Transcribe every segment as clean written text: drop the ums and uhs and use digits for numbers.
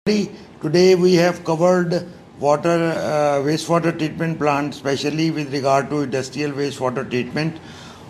Today we have covered water wastewater treatment plant, especially with regard to industrial wastewater treatment.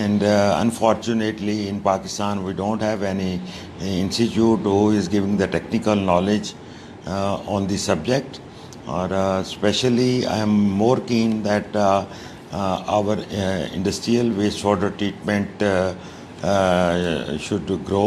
And unfortunately in Pakistan we don't have any institute who is giving the technical knowledge on the subject. Or especially I am more keen that our industrial wastewater treatment should grow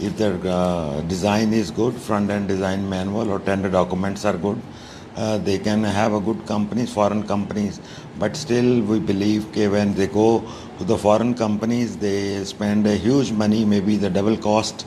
if the design is good, front end design manual or tender documents are good, they can have a good companies, foreign companies. But still we believe that when they go to the foreign companies they spend a huge money, maybe the double cost.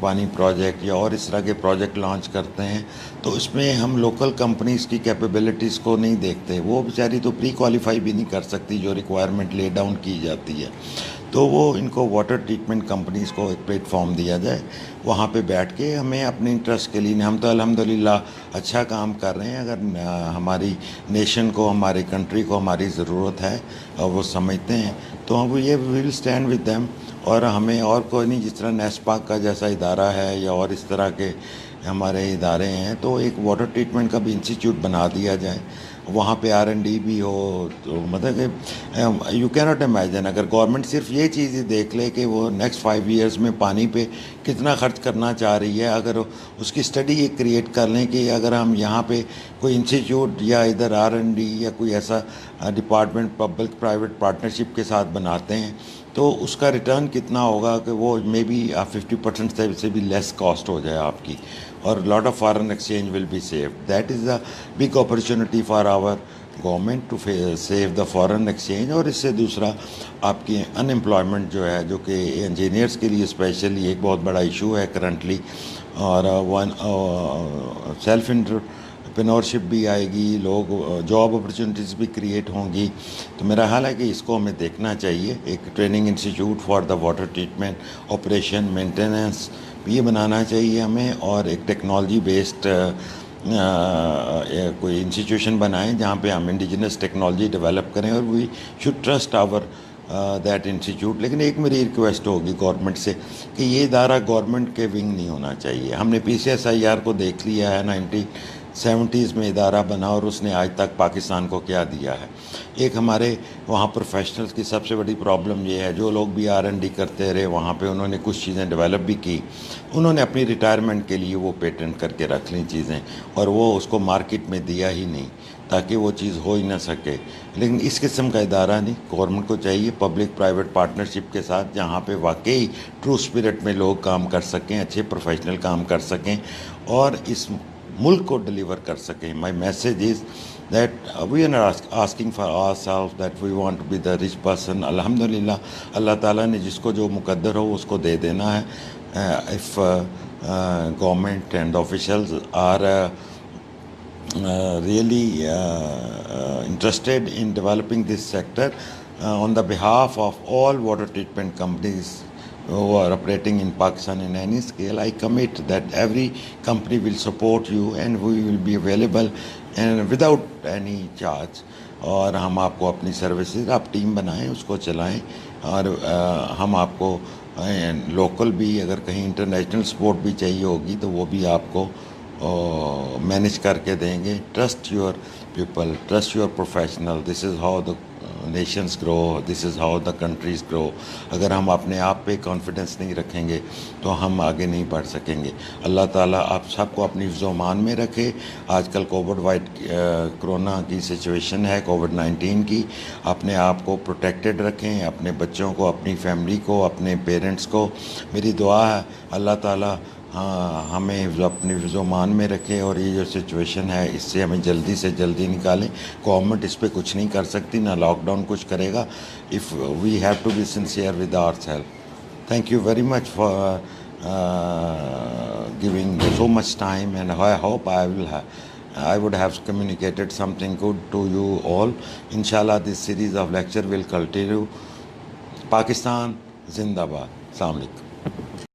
پانی project یا اور اس طرح کے project launch کرتے ہیں تو اس میں ہم لوکل کمپنیز کی کیپیبلٹیز کو نہیں دیکھتے. وہ بیچاری تو پری کوالیفائی بھی نہیں کر سکتی جو ریکوائرمنٹ لے ڈاؤن کی جاتی ہے. تو وہ ان کو واٹر ٹریٹمنٹ کمپنیز کو ایک پلیٹ فارم دیا جائے, وہاں پہ بیٹھ کے ہمیں اپنے انٹرسٹ کے لیے, ہم تو الحمدللہ اچھا کام کر رہے ہیں. اگر ہماری نیشن کو, ہماری کنٹری کو ہماری ضرورت ہے اور وہ سمجھتے ہیں تو ہم یہ ول اسٹینڈ ود دیم. اور ہمیں اور کوئی نہیں, جس طرح نیسپاک کا جیسا ادارہ ہے یا اور اس طرح کے ہمارے ادارے ہیں, تو ایک واٹر ٹریٹمنٹ کا بھی انسٹیٹیوٹ بنا دیا جائے, وہاں پہ R&D بھی ہو. تو مطلب کہ یو کی ناٹ امیجن اگر گورنمنٹ صرف یہ چیز ہی دیکھ لے کہ وہ نیکسٹ 5 ایئرس میں پانی پہ کتنا خرچ کرنا چاہ رہی ہے, اگر اس کی اسٹڈی یہ کریٹ کر لیں کہ اگر ہم یہاں پہ کوئی انسٹیٹیوٹ یا ادھر R&D یا کوئی ایسا ڈپارٹمنٹ پبلک پرائیویٹ پارٹنرشپ کے ساتھ بناتے ہیں تو اس کا ریٹرن کتنا ہوگا کہ وہ مے بی 50% سے بھی لیس کاسٹ ہو جائے آپ کی, اور lot of foreign exchange will be saved. That is a big opportunity for our government to save the foreign exchange. اور اس سے دوسرا آپ کی ان امپلائمنٹ جو ہے, جو کہ انجینئرس کے لیے اسپیشلی ایک بہت بڑا ایشو ہے کرنٹلی, اور سیلف انٹرپرینورشپ بھی آئے گی, لوگ جاب اپرچونیٹیز بھی کریٹ ہوں گی. تو میرا خیال ہے کہ اس کو ہمیں دیکھنا چاہیے, ایک training institute for the water treatment operation maintenance یہ بنانا چاہیے ہمیں, اور ایک ٹیکنالوجی بیسڈ کوئی انسٹیٹیوشن بنائیں جہاں پہ ہم انڈیجنس ٹیکنالوجی ڈیولپ کریں, اور we should trust our that institute. لیکن ایک میری ریکویسٹ ہوگی گورنمنٹ سے کہ یہ ادارہ گورنمنٹ کے ونگ نہیں ہونا چاہیے. ہم نے PCSIR کو دیکھ لیا ہے, 1970s میں ادارہ بنا, اور اس نے آج تک پاکستان کو کیا دیا ہے. ایک ہمارے وہاں پروفیشنلز کی سب سے بڑی پرابلم یہ ہے, جو لوگ بھی R&D کرتے رہے وہاں پہ, انہوں نے کچھ چیزیں ڈیولپ بھی کی, انہوں نے اپنی ریٹائرمنٹ کے لیے وہ پیٹنٹ کر کے رکھ لیں چیزیں, اور وہ اس کو مارکیٹ میں دیا ہی نہیں تاکہ وہ چیز ہو ہی نہ سکے. لیکن اس قسم کا ادارہ نہیں, گورنمنٹ کو چاہیے پبلک پرائیویٹ پارٹنرشپ کے ساتھ جہاں پہ واقعی ٹرو اسپرٹ میں لوگ کام کر سکیں, اچھے پروفیشنل کام کر سکیں اور اس ملک کو ڈلیور کر سکیں. My message is that we are not asking for our self that we want to be the rich person. الحمدللہ اللہ تعالیٰ نے جس کو جو مقدر ہو اس کو دے دینا ہے. Of government and officials are really interested in developing this sector on the behalf of all water treatment companies who are operating in Pakistan in any scale, I commit that every company will support you and we will be available and without any charge. اور ہم آپ کو اپنی services, آپ team بنائیں, اس کو چلائیں, اور ہم آپ کو لوکل بھی اگر کہیں انٹرنیشنل سپورٹ بھی چاہیے ہوگی تو وہ بھی آپ کو مینیج کر کے دیں گے. Trust your people, trust your professional. This is how the nations grow, this is how the countries grow. اگر ہم اپنے آپ پہ کانفیڈنس نہیں رکھیں گے تو ہم آگے نہیں بڑھ سکیں گے. اللہ تعالیٰ آپ سب کو اپنی حفظ و امان میں رکھے. آج کل کرونا کی سچویشن ہے, COVID-19 کی. اپنے آپ کو پروٹیکٹڈ رکھیں, اپنے بچوں کو, اپنی فیملی کو, اپنے پیرنٹس کو. میری دعا ہے اللہ تعالیٰ ہمیں اپنے حفظ و امان میں رکھے, اور یہ جو سچویشن ہے اس سے ہمیں جلدی سے جلدی نکالیں. گورنمنٹ اس پہ کچھ نہیں کر سکتی, نہ لاک ڈاؤن کچھ کرے گا. If we have to be sincere with our self. Thank you very much for giving so much time, and I hope I would have communicated something good to you all. Inshallah this series of lecture will continue. Pakistan Zindabad. Assalamu alaikum.